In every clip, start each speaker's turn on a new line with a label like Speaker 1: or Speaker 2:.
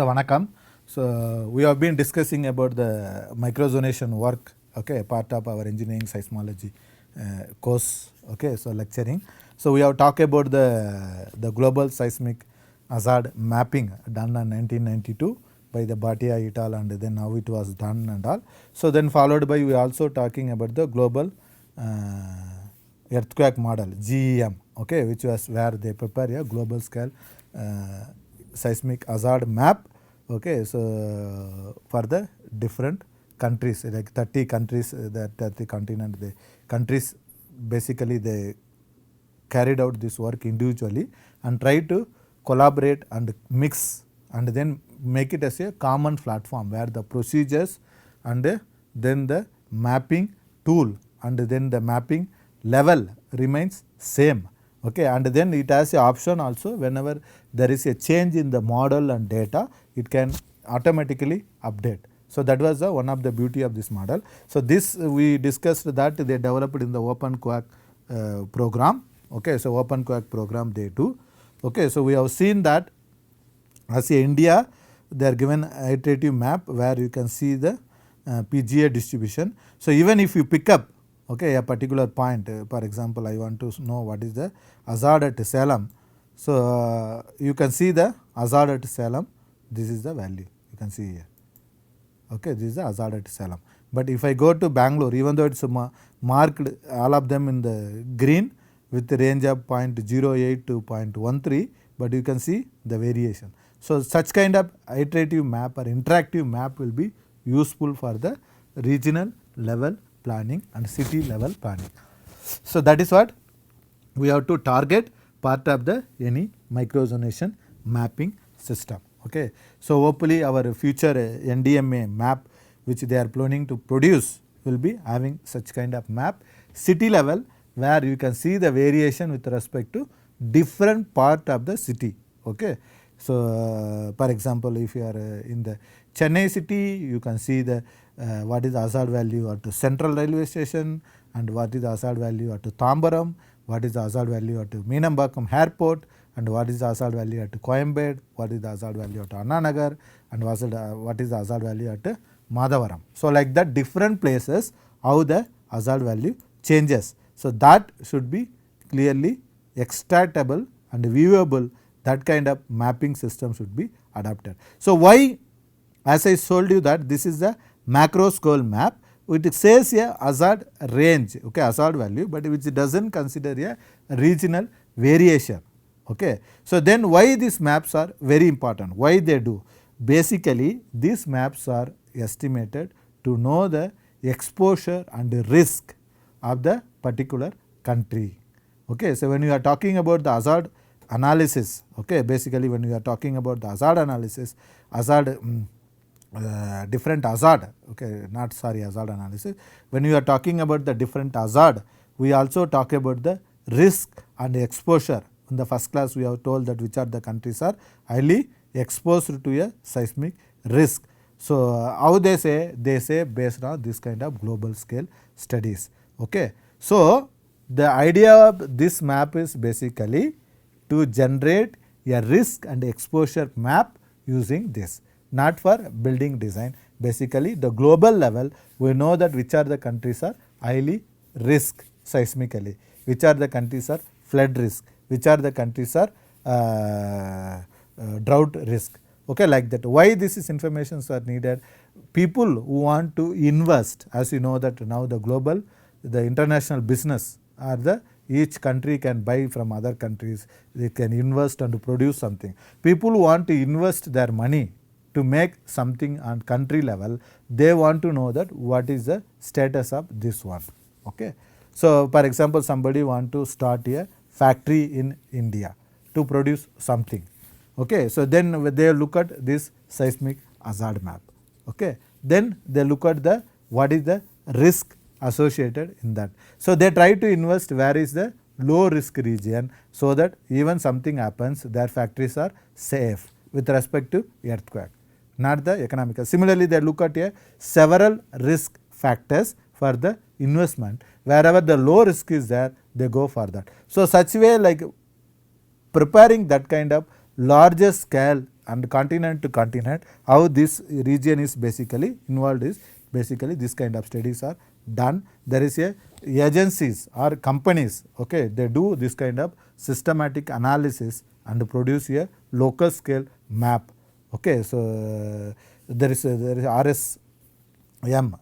Speaker 1: So vanakkam. So we have been discussing about the microzonation work, okay, part of our engineering seismology course, okay, so lecturing. So we have talked about the global seismic hazard mapping done in 1992 by the Bhatia et al. And then how it was done and all. So then followed by we also talking about the global earthquake model GEM, okay, which was where they prepare a global scale seismic hazard map, okay, so for the different countries, like 30 countries, that the continent, the countries basically they carried out this work individually and try to collaborate and mix and then make it as a common platform where the procedures and then the mapping tool and then the mapping level remains same, okay, and then it has a option also whenever there is a change in the model and data, it can automatically update. So that was one of the beauty of this model. So this we discussed that they developed in the OpenQuake program, okay, so OpenQuake program they do, okay. So we have seen that as a India they are given iterative map where you can see the PGA distribution. So even if you pick up, okay, a particular point, for example I want to know what is the hazard at Salem. So you can see the hazard at Salem, this is the value you can see here, okay, this is the hazard at Salem. But if I go to Bangalore, even though it's marked all of them in the green with the range of 0.08 to 0.13, but you can see the variation. So such kind of iterative map or interactive map will be useful for the regional level planning and city level planning. So that is what we have to target part of the any microzonation mapping system, okay. So hopefully our future NDMA map which they are planning to produce will be having such kind of map city level where you can see the variation with respect to different part of the city, okay. So for example if you are in the Chennai city, you can see the what is the hazard value at the central railway station and what is the hazard value at Tambaram, what is the hazard value at Meenambakkam airport and what is the hazard value at Coimbatore, what is the hazard value at Anna Nagar and what is the hazard value at Madavaram. So like that different places how the hazard value changes. So that should be clearly extractable and viewable, that kind of mapping system should be adopted. So why, as I told you that this is the macro scale map, it says a hazard range, okay, hazard value, but which does not consider a regional variation, okay. So then why these maps are very important, why they do? Basically these maps are estimated to know the exposure and the risk of the particular country, okay. So when you are talking about the hazard analysis, okay, basically when we are talking about the hazard analysis, hazard different hazard, okay, not sorry hazard analysis, when we are talking about the different hazard, we also talk about the risk and exposure. In the first class we have told that which are the countries are highly exposed to a seismic risk. So how they say based on this kind of global scale studies, okay. So the idea of this map is basically to generate a risk and exposure map using this, not for building design. Basically the global level we know that which are the countries are highly risk seismically, which are the countries are flood risk, which are the countries are drought risk, okay, like that. Why this is informations are needed? People who want to invest, as you know that now the global, the international business are the each country can buy from other countries, they can invest and produce something. People who want to invest their money to make something on country level, they want to know that what is the status of this one, okay. So for example somebody want to start a factory in India to produce something, okay. So then they look at this seismic hazard map, okay. Then they look at the what is the risk associated in that. So they try to invest where is the low risk region, so that even something happens their factories are safe with respect to earthquake, not the economical. Similarly they look at several risk factors for the investment, wherever the low risk is there they go for that. So such way like preparing that kind of larger scale and continent to continent, how this region is basically involved is basically this kind of studies are done. There is a agencies or companies, okay, they do this kind of systematic analysis and produce a local scale map. Okay, so there is RSM,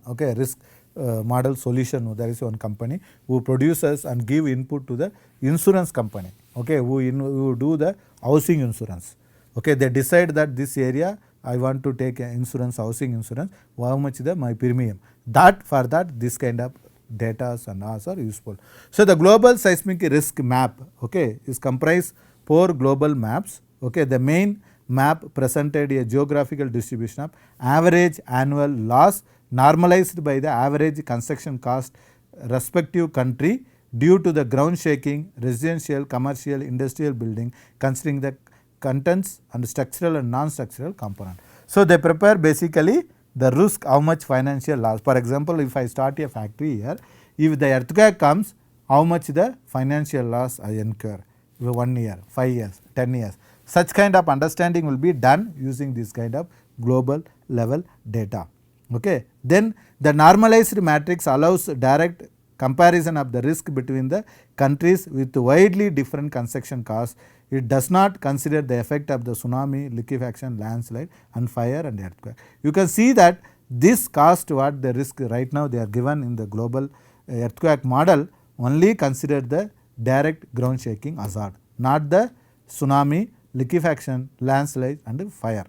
Speaker 1: okay, risk model solution. There is one company who produces and give input to the insurance company, okay, who do the housing insurance. Okay, they decide that this area I want to take insurance, housing insurance, how much the my premium. That for that this kind of data and are useful. So the global seismic risk map, okay, is comprised 4 global maps. Okay, the main map presented a geographical distribution of average annual loss normalized by the average construction cost respective country due to the ground shaking, residential, commercial, industrial building, considering the contents and structural and non-structural component. So they prepare basically the risk, how much financial loss. For example, if I start a factory here, if the earthquake comes, how much the financial loss I incur, 1 year, 5 years, 10 years. Such kind of understanding will be done using this kind of global level data. Okay. Then the normalized matrix allows direct comparison of the risk between the countries with widely different construction costs. It does not consider the effect of the tsunami, liquefaction, landslide and fire and earthquake. You can see that this cost what the risk right now they are given in the global earthquake model only consider the direct ground shaking hazard, not the tsunami, liquefaction, landslide and fire.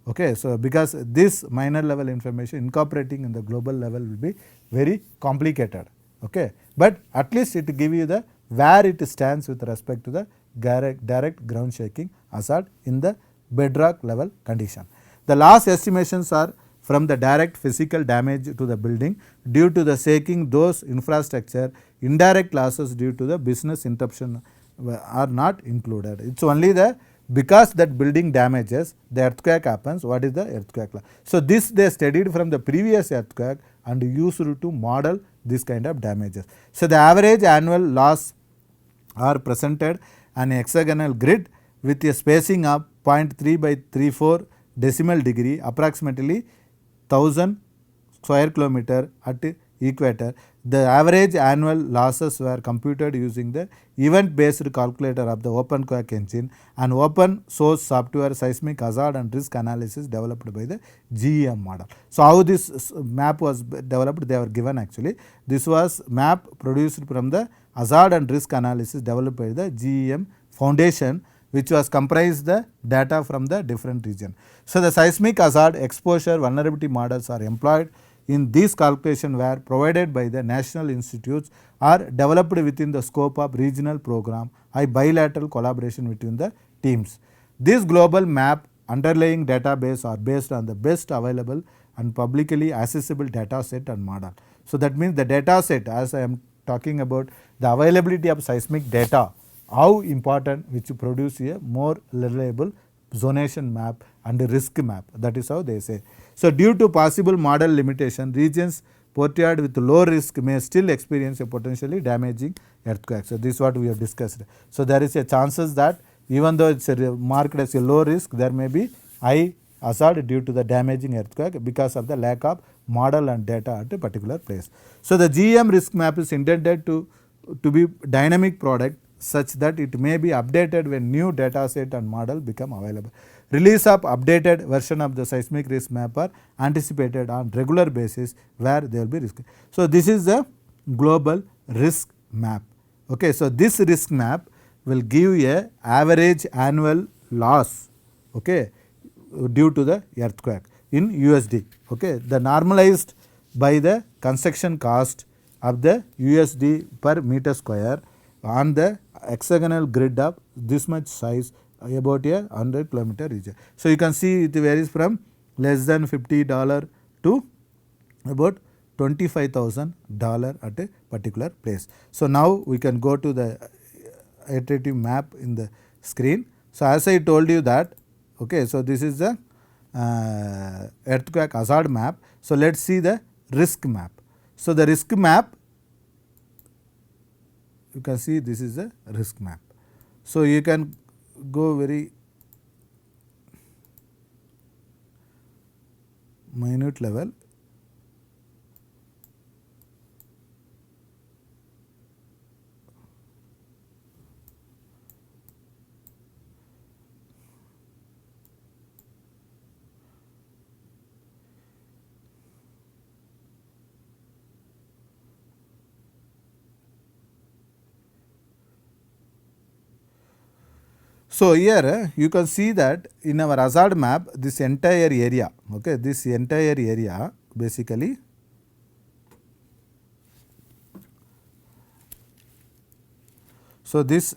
Speaker 1: Okay, so because this minor level information incorporating in the global level will be very complicated. Okay, but at least it give you the where it stands with respect to the direct ground shaking hazard in the bedrock level condition. The loss estimations are from the direct physical damage to the building due to the shaking, those infrastructure, indirect losses due to the business interruption are not included. It's only the because that building damages, the earthquake happens, what is the earthquake loss. So this they studied from the previous earthquake and used to model this kind of damages. So the average annual loss are presented on a hexagonal grid with a spacing of 0.3 by 34 decimal degree, approximately 1000 square kilometer at equator. The average annual losses were computed using the event based calculator of the OpenQuake engine and open source software seismic hazard and risk analysis developed by the GEM model. So how this map was developed, they were given actually. This was map produced from the hazard and risk analysis developed by the GEM Foundation, which was comprised the data from the different region. So the seismic hazard exposure vulnerability models are employed in these calculations were provided by the national institutes or developed within the scope of regional program by bilateral collaboration between the teams. This global map underlying database are based on the best available and publicly accessible data set and model. So that means the data set, as I am talking about the availability of seismic data, how important which produce a more reliable zonation map and risk map, that is how they say. So due to possible model limitation, regions portrayed with low risk may still experience a potentially damaging earthquake. So this is what we have discussed. So there is a chances that even though it's marked as a low risk, there may be high hazard due to the damaging earthquake because of the lack of model and data at a particular place. So the GEM risk map is intended to be dynamic product such that it may be updated when new data set and model become available. Release of updated version of the seismic risk map are anticipated on regular basis where there will be risk. So this is the global risk map. Okay, so this risk map will give a average annual loss, okay, due to the earthquake in USD. Okay, the normalized by the construction cost of the USD per meter square on the hexagonal grid of this much size about a 100 kilometer region. So you can see it varies from less than $50 to about $25,000 at a particular place. So now we can go to the iterative map in the screen. So as I told you that, okay, so this is the earthquake hazard map. So let's see the risk map. So the risk map, you can see this is a risk map. So you can go very minute level. So here you can see that in our hazard map, this entire area, okay, this entire area basically so this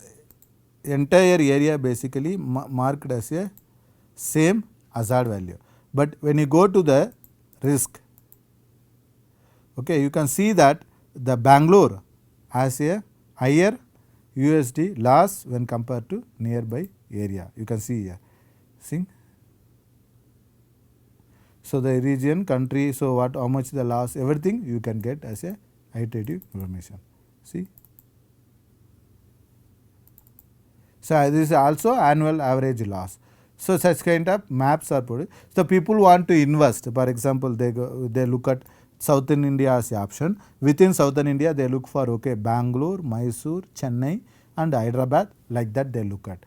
Speaker 1: entire area basically marked as a same hazard value. But when you go to the risk, okay, you can see that the Bangalore has a higher USD loss when compared to nearby area. You can see here. See? So the region, country, so what, how much the loss, everything you can get as a iterative information. See? So this is also annual average loss. So such kind of maps are put. So people want to invest. For example, they look at Southern India as the option. Within Southern India, they look for okay Bangalore, Mysore, Chennai, and Hyderabad. Like that they look at.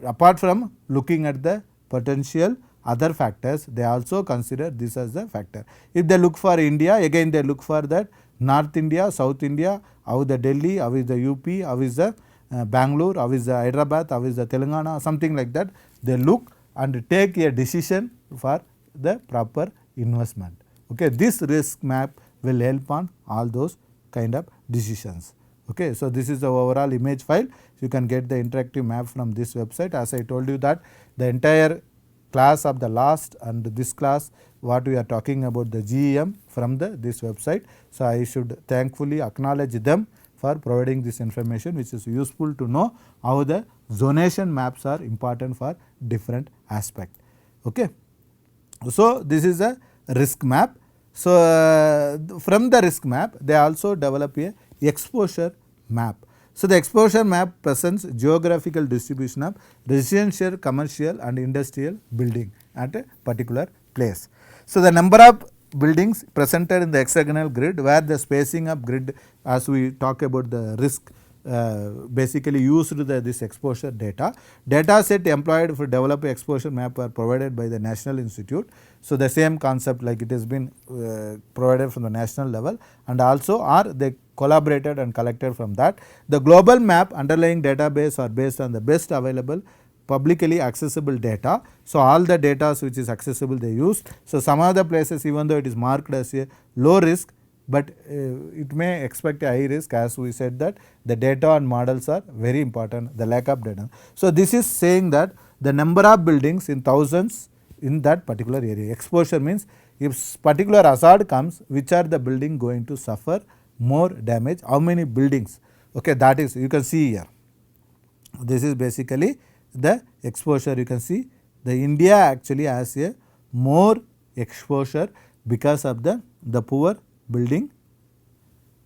Speaker 1: Apart from looking at the potential other factors, they also consider this as a factor. If they look for India, again they look for that North India, South India, how is the Delhi, how is the UP, how is the Bangalore, how is the Hyderabad, how is the Telangana, something like that. They look and take a decision for the proper investment. Okay, this risk map will help on all those kind of decisions. Okay, so this is the overall image file. You can get the interactive map from this website. As I told you that the entire class of the last and this class what we are talking about the GEM from this website. So I should thankfully acknowledge them for providing this information, which is useful to know how the zonation maps are important for different aspect. Okay. So this is a risk map. So from the risk map they also develop a exposure map. So the exposure map presents geographical distribution of residential, commercial and industrial building at a particular place. So the number of buildings presented in the hexagonal grid, where the spacing of grid, as we talk about the risk, basically used this exposure data. Data set employed for develop exposure map are provided by the National Institute. So the same concept like it has been provided from the national level, and also are they collaborated and collected from that. The global map underlying database are based on the best available publicly accessible data. So all the data which is accessible they use. So some other places, even though it is marked as a low risk, but it may expect a high risk, as we said that the data and models are very important, the lack of data. So this is saying that the number of buildings in thousands in that particular area. Exposure means if particular hazard comes, which are the building going to suffer more damage, how many buildings. Okay, that is you can see here. This is basically the exposure. You can see the India actually has a more exposure because of the poor building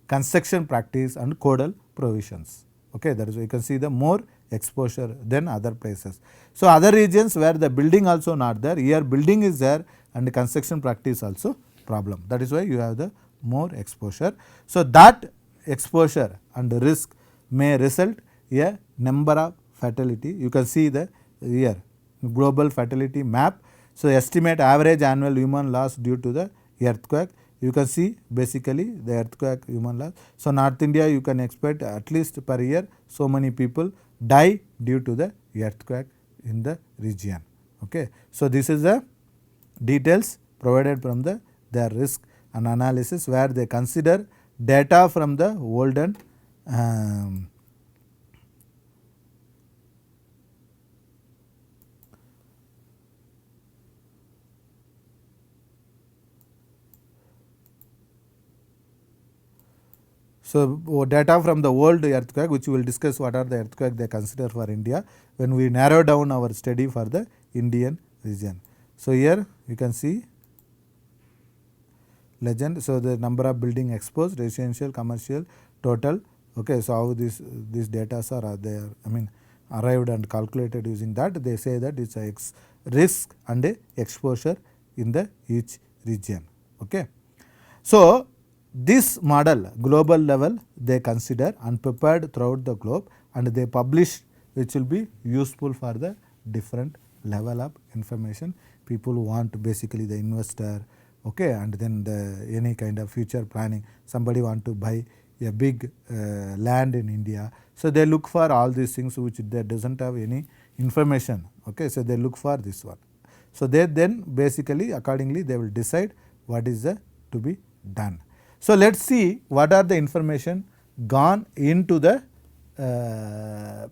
Speaker 1: construction practice and codal provisions. Okay, that is why you can see the more exposure than other places. So other regions where the building also not there, here building is there and the construction practice also problem. That is why you have the more exposure. So that exposure and risk may result a number of fatality. You can see the here global fatality map. So estimate average annual human loss due to the earthquake. You can see basically the earthquake human loss. So North India you can expect at least per year so many people die due to the earthquake in the region. Okay. So this is the details provided from their risk and analysis, where they consider data from the olden so data from the world earthquake, which we will discuss what are the earthquake they consider for India when we narrow down our study for the Indian region. So here you can see legend. So the number of building exposed, residential, commercial, total. Okay, so how these data are there, I mean arrived and calculated using that. They say that it's a risk and a exposure in the each region. Okay. So this model global level they consider and prepared throughout the globe, and they publish, which will be useful for the different level of information. People who want basically the investor, okay, and then the any kind of future planning, somebody want to buy a big land in India, so they look for all these things which they doesn't have any information. Okay, so they look for this one. So they then basically accordingly they will decide what is the to be done. So let's see what are the information gone into the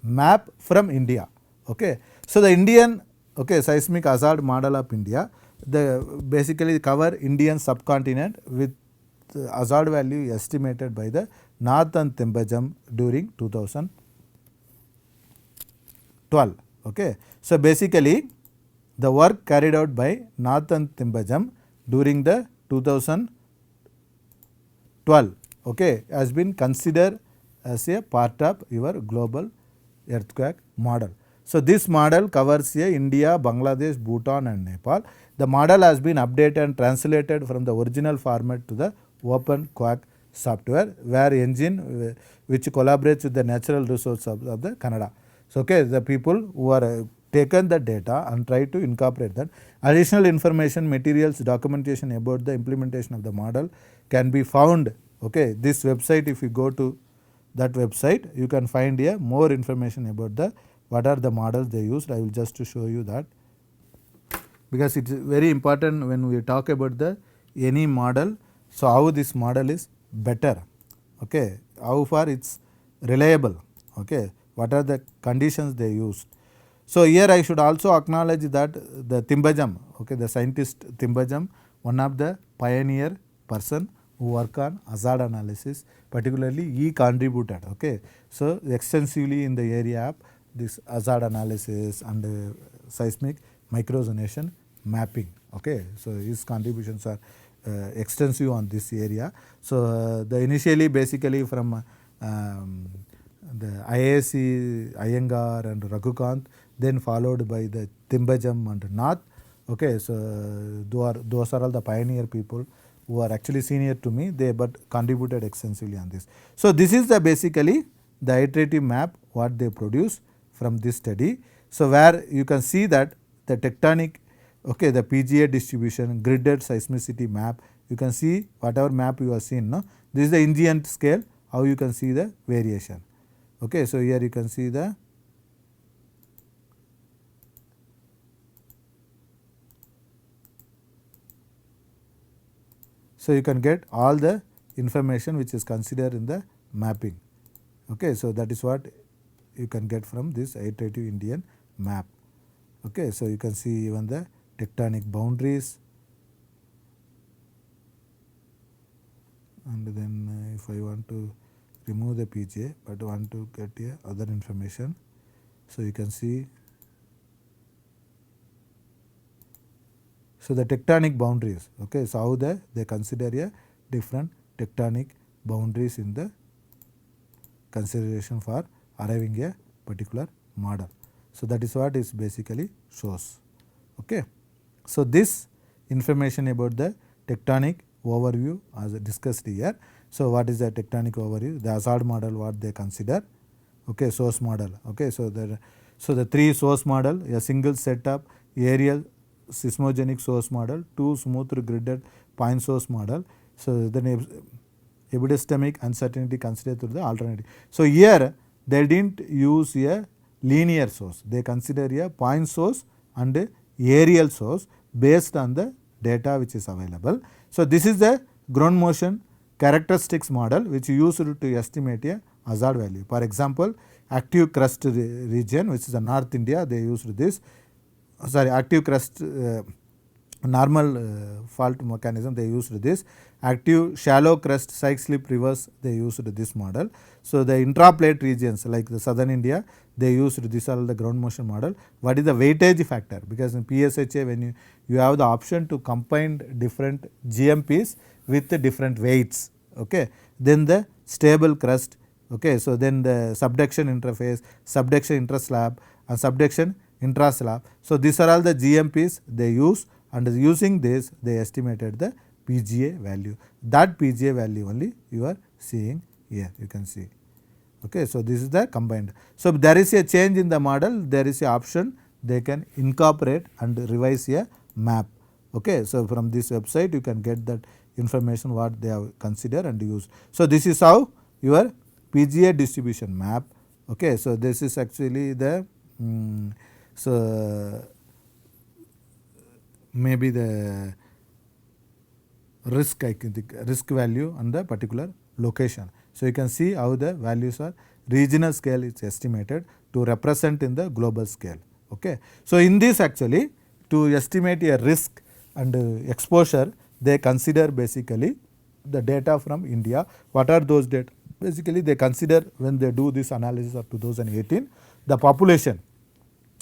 Speaker 1: map from India. Okay, so the Indian seismic hazard model of India, the basically cover Indian subcontinent with hazard value estimated by the Nathan Thimbajam during 2012. Okay, so basically the work carried out by Nathan Thimbajam during the 2012, okay, has been considered as a part of your global earthquake model. So this model covers India, Bangladesh, Bhutan and Nepal. The model has been updated and translated from the original format to the open quake software, where engine which collaborates with the natural resources of the Canada. So okay, the people who are taken the data and try to incorporate that. Additional information, materials, documentation about the implementation of the model can be found. Okay, this website, if you go to that website, you can find here more information about the what are the models they used. I will just to show you that, because it is very important when we talk about the any model. So how this model is better, okay, how far it's reliable, okay, what are the conditions they used. So here I should also acknowledge that the Thimbajam, okay, the scientist Thimbajam, one of the pioneer person who work on hazard analysis, particularly he contributed, okay, so extensively in the area of this hazard analysis and seismic microzonation mapping. Okay, so his contributions are extensive on this area. So the initially basically from the IAC Iyengar and Raghukant, then followed by the Thimbajam and Nath. Okay, so those are all the pioneer people who are actually senior to me, they but contributed extensively on this. So this is the basically the iterative map what they produce from this study. So where you can see that the tectonic, okay, the PGA distribution, gridded seismicity map, you can see whatever map you have seen, no? This is the ingent scale, how you can see the variation. Okay, so here you can see the so you can get all the information which is considered in the mapping. Okay, so that is what you can get from this iterative Indian map. Okay, so you can see even the tectonic boundaries, and then if I want to remove the PGA but want to get other information, so you can see, so the tectonic boundaries, okay, so how they consider a different tectonic boundaries in the consideration for arriving a particular model. So that is what is basically shows. Okay, so this information about the tectonic overview as discussed here. So what is the tectonic overview? The hazard model what they consider, okay, source model. Okay, so the three source model, a single setup aerial seismogenic source model, two smooth gridded point source model. So then epidemic uncertainty considered through the alternative. So here they didn't use a linear source, they consider a point source and a aerial source based on the data which is available. So this is the ground motion characteristics model which used to estimate a hazard value. For example, active crust region, which is the North India, they used this, sorry, active crust normal fault mechanism, they used this. Active shallow crust side slip reverse, they used this model. So the intraplate regions like the southern India, they used this all the ground motion model. What is the weightage factor? Because in PSHA when you have the option to combine different GMPs with the different weights, okay, then the stable crust, okay, so then the subduction interface, subduction intraslab and subduction intraslab. So these are all the GMPs they use and using this they estimated the PGA value. That PGA value only you are seeing here, you can see. Okay, so this is the combined. So there is a change in the model, there is a option they can incorporate and revise a map. Okay, so from this website you can get that information what they have considered and used. So this is how your PGA distribution map. Okay, so this is actually the so maybe the risk, I think risk value on the particular location. So you can see how the values are regional scale is estimated to represent in the global scale. Okay, so in this actually to estimate a risk and exposure, they consider basically the data from India. What are those data? Basically they consider when they do this analysis of 2018 the population.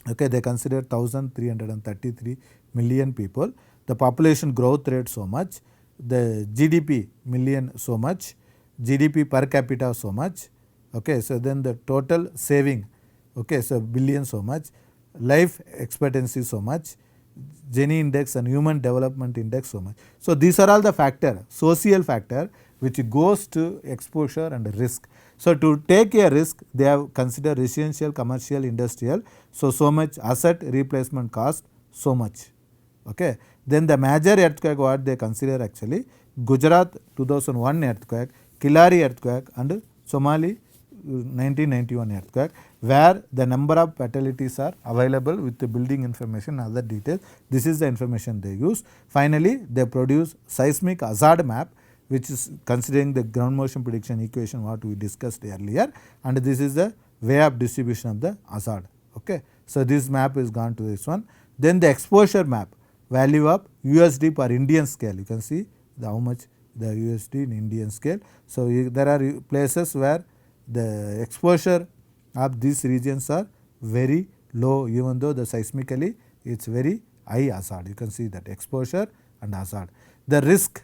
Speaker 1: Okay, they consider 1333 million people, the population growth rate so much, the GDP million so much, GDP per capita so much. Okay, so then the total saving, okay, so billion so much, life expectancy so much, Gini index and human development index so much. So these are all the factor, social factor which goes to exposure and risk. So to take a risk they have considered residential, commercial, industrial, so much asset replacement cost so much. Okay. Then the major earthquake what they consider actually Gujarat 2001 earthquake, Kilari earthquake and Somali 1991 earthquake, where the number of fatalities are available with the building information and other details. This is the information they use. Finally, they produce seismic hazard map which is considering the ground motion prediction equation what we discussed earlier, and this is the way of distribution of the hazard. Okay. So this map is gone to this one. Then the exposure map, value of USD per Indian scale, you can see the how much the USD in Indian scale. So there are places where the exposure of these regions are very low, even though the seismically it's very high hazard. You can see that exposure and hazard. The risk,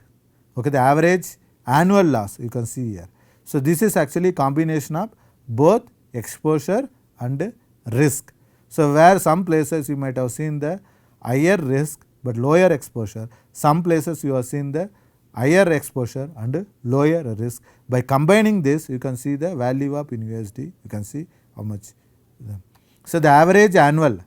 Speaker 1: okay, the average annual loss you can see here. So this is actually combination of both exposure and risk. So where some places you might have seen the higher risk but lower exposure, some places you have seen the higher exposure and lower risk. By combining this you can see the value of in USD, you can see how much. So the average annual,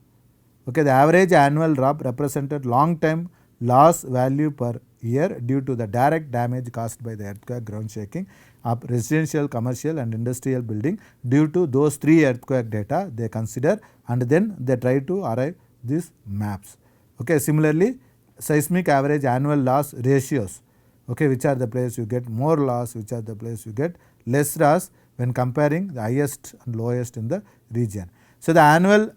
Speaker 1: okay, the average annual drop represented long time loss value per year due to the direct damage caused by the earthquake, ground shaking of residential, commercial and industrial building. Due to those three earthquake data they consider and then they try to arrive these maps. Okay, similarly seismic average annual loss ratios, okay, which are the place you get more loss, which are the place you get less loss when comparing the highest and lowest in the region. So the annual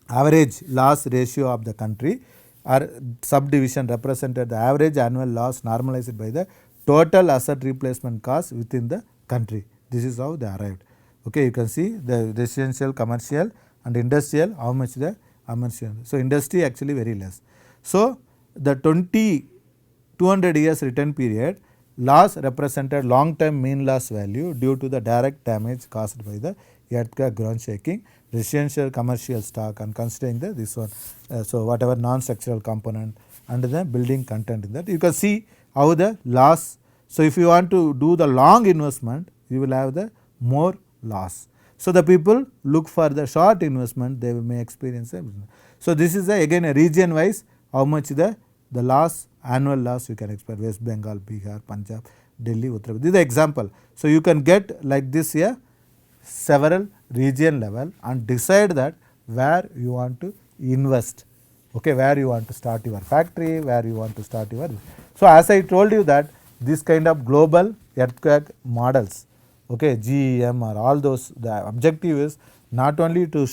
Speaker 1: average loss ratio of the country or subdivision represented the average annual loss normalized by the total asset replacement cost within the country. This is how they arrived. Okay, you can see the residential, commercial and industrial, how much the commercial. So industry actually very less. So the 200 years return period loss represented long term mean loss value due to the direct damage caused by the earthquake, ground shaking, residential, commercial stock and considering the this one. So whatever non-structural component and the building content in that, you can see how the loss. So if you want to do the long investment you will have the more loss. So the people look for the short investment, they may experience a. So this is again a region wise how much the loss, annual loss you can expect, West Bengal, Bihar, Punjab, Delhi, Uttar Pradesh. This is the example. So you can get like this here several region level and decide that where you want to invest, okay, where you want to start your factory, where you want to start your. So as I told you that this kind of global earthquake models, okay, GEM or all those, the objective is not only to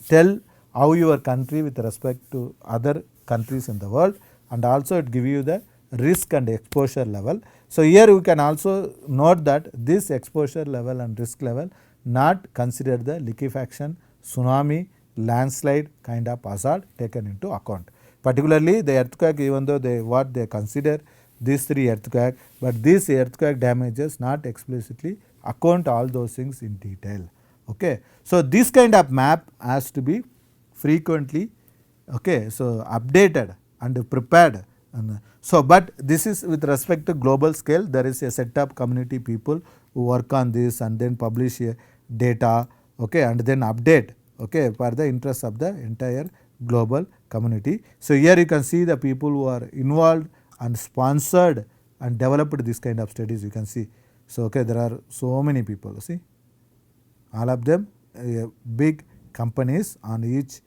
Speaker 1: tell how your country with respect to other countries in the world, and also it give you the risk and exposure level. So here you can also note that this exposure level and risk level not consider the liquefaction, tsunami, landslide kind of hazard taken into account. Particularly the earthquake, even though they consider these three earthquake, but these earthquake damages not explicitly account all those things in detail. Okay. So this kind of map has to be frequently, okay, so updated and prepared. And so, but this is with respect to global scale. There is a set of community people who work on this and then publish data, okay, and then update, okay, for the interest of the entire global community. So here you can see the people who are involved and sponsored and developed this kind of studies. You can see. So okay, there are so many people. See, all of them big companies on each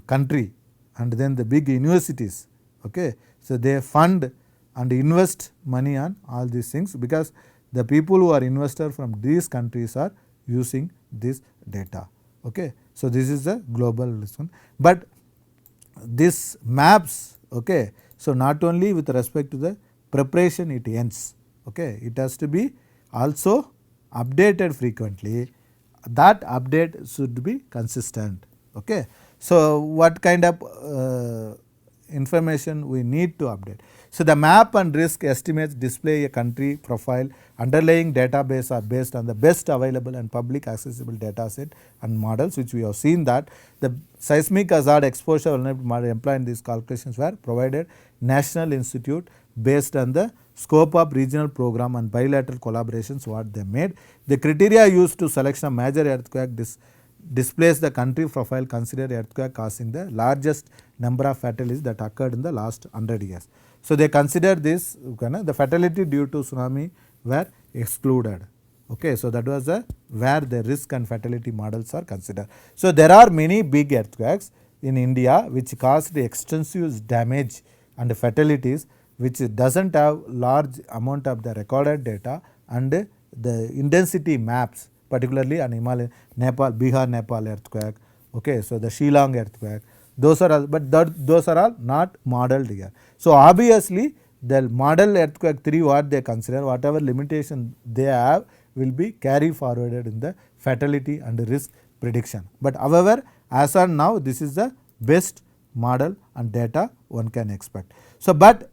Speaker 1: country, and then the big universities. Okay, so they fund and invest money on all these things because the people who are investors from these countries are using this data. Okay, so this is the global one. But this maps, okay, so not only with respect to the preparation it ends, okay, it has to be also updated frequently. That update should be consistent. Okay, so what kind of information we need to update? So the map and risk estimates display a country profile. Underlying database are based on the best available and public accessible data set and models, which we have seen that the seismic hazard exposure vulnerability model employed in these calculations were provided National Institute based on the scope of regional program and bilateral collaborations what they made. The criteria used to selection of major earthquake displays the country profile considered earthquake causing the largest number of fatalities that occurred in the last 100 years. So they consider this, the fatality due to tsunami were excluded. Okay, so that was where the risk and fatality models are considered. So there are many big earthquakes in India which caused extensive damage and fatalities, which doesn't have large amount of the recorded data and the intensity maps, particularly on Himalaya, Nepal, Bihar, Nepal earthquake. Okay, so the Shillong earthquake, those are all, but those are all not modeled here. So obviously the model earthquake 3 what they consider, whatever limitation they have will be carry forwarded in the fatality and risk prediction. But however, as on now this is the best model and data one can expect. So but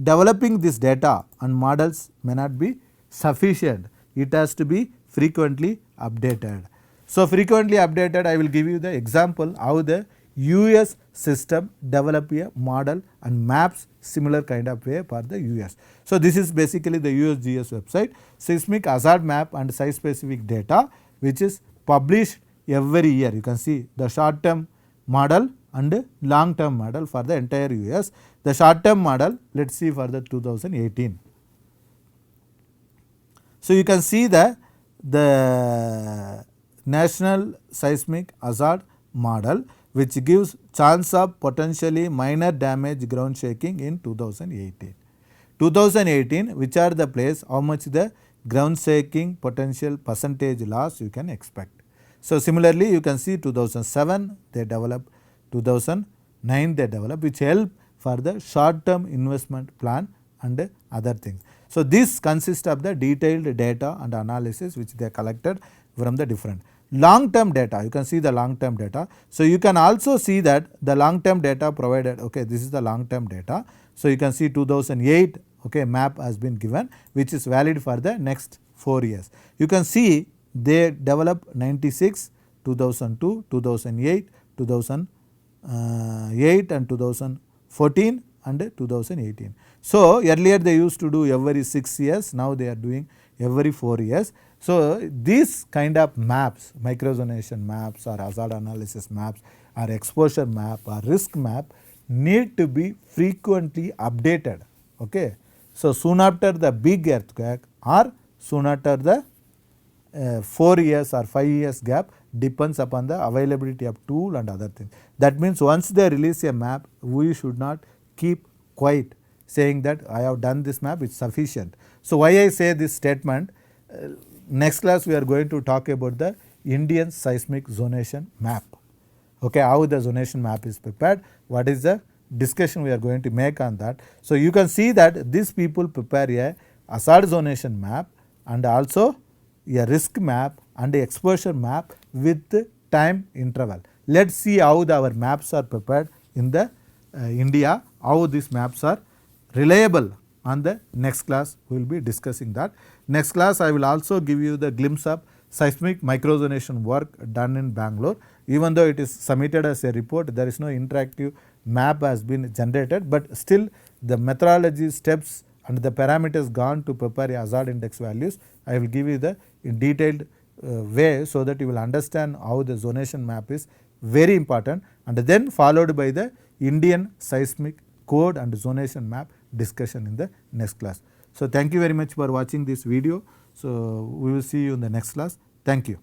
Speaker 1: developing this data and models may not be sufficient. It has to be frequently updated. So frequently updated, I will give you the example how the US system develop a model and maps similar kind of way for the US. So this is basically the USGS website, seismic hazard map and site specific data, which is published every year. You can see the short term model and long term model for the entire US. The short term model, let us see for the 2018. So you can see the National Seismic Hazard Model, which gives chance of potentially minor damage ground shaking in 2018. 2018, which are the place how much the ground shaking potential percentage loss you can expect. So similarly, you can see 2007 they developed, 2009 they developed, which help for the short term investment plan and other things. So this consists of the detailed data and analysis which they collected from the different long term data. You can see the long term data. So you can also see that the long term data provided, okay, this is the long term data. So you can see 2008, okay, map has been given, which is valid for the next 4 years. You can see they developed 96, 2002, 2008, 2008 and 2014 and 2018. So earlier they used to do every 6 years, now they are doing every 4 years. So these kind of maps, microzonation maps or hazard analysis maps or exposure map or risk map need to be frequently updated. Okay. So soon after the big earthquake or soon after the 4 years or 5 years gap, depends upon the availability of tool and other things. That means once they release a map, we should not keep quiet saying that I have done this map, it's sufficient. So why I say this statement, next class we are going to talk about the Indian seismic zonation map. Okay, how the zonation map is prepared, what is the discussion we are going to make on that. So you can see that these people prepare a hazard zonation map and also a risk map and a exposure map with time interval. Let us see how our maps are prepared in the India, how these maps are reliable. On the next class we will be discussing that. Next class I will also give you the glimpse of seismic microzonation work done in Bangalore. even though it is submitted as a report, there is no interactive map has been generated, but still the methodology steps and the parameters gone to prepare a hazard index values. I will give you the in detailed way so that you will understand how the zonation map is very important, and then followed by the Indian seismic code and zonation map discussion in the next class. So thank you very much for watching this video. So we will see you in the next class. Thank you.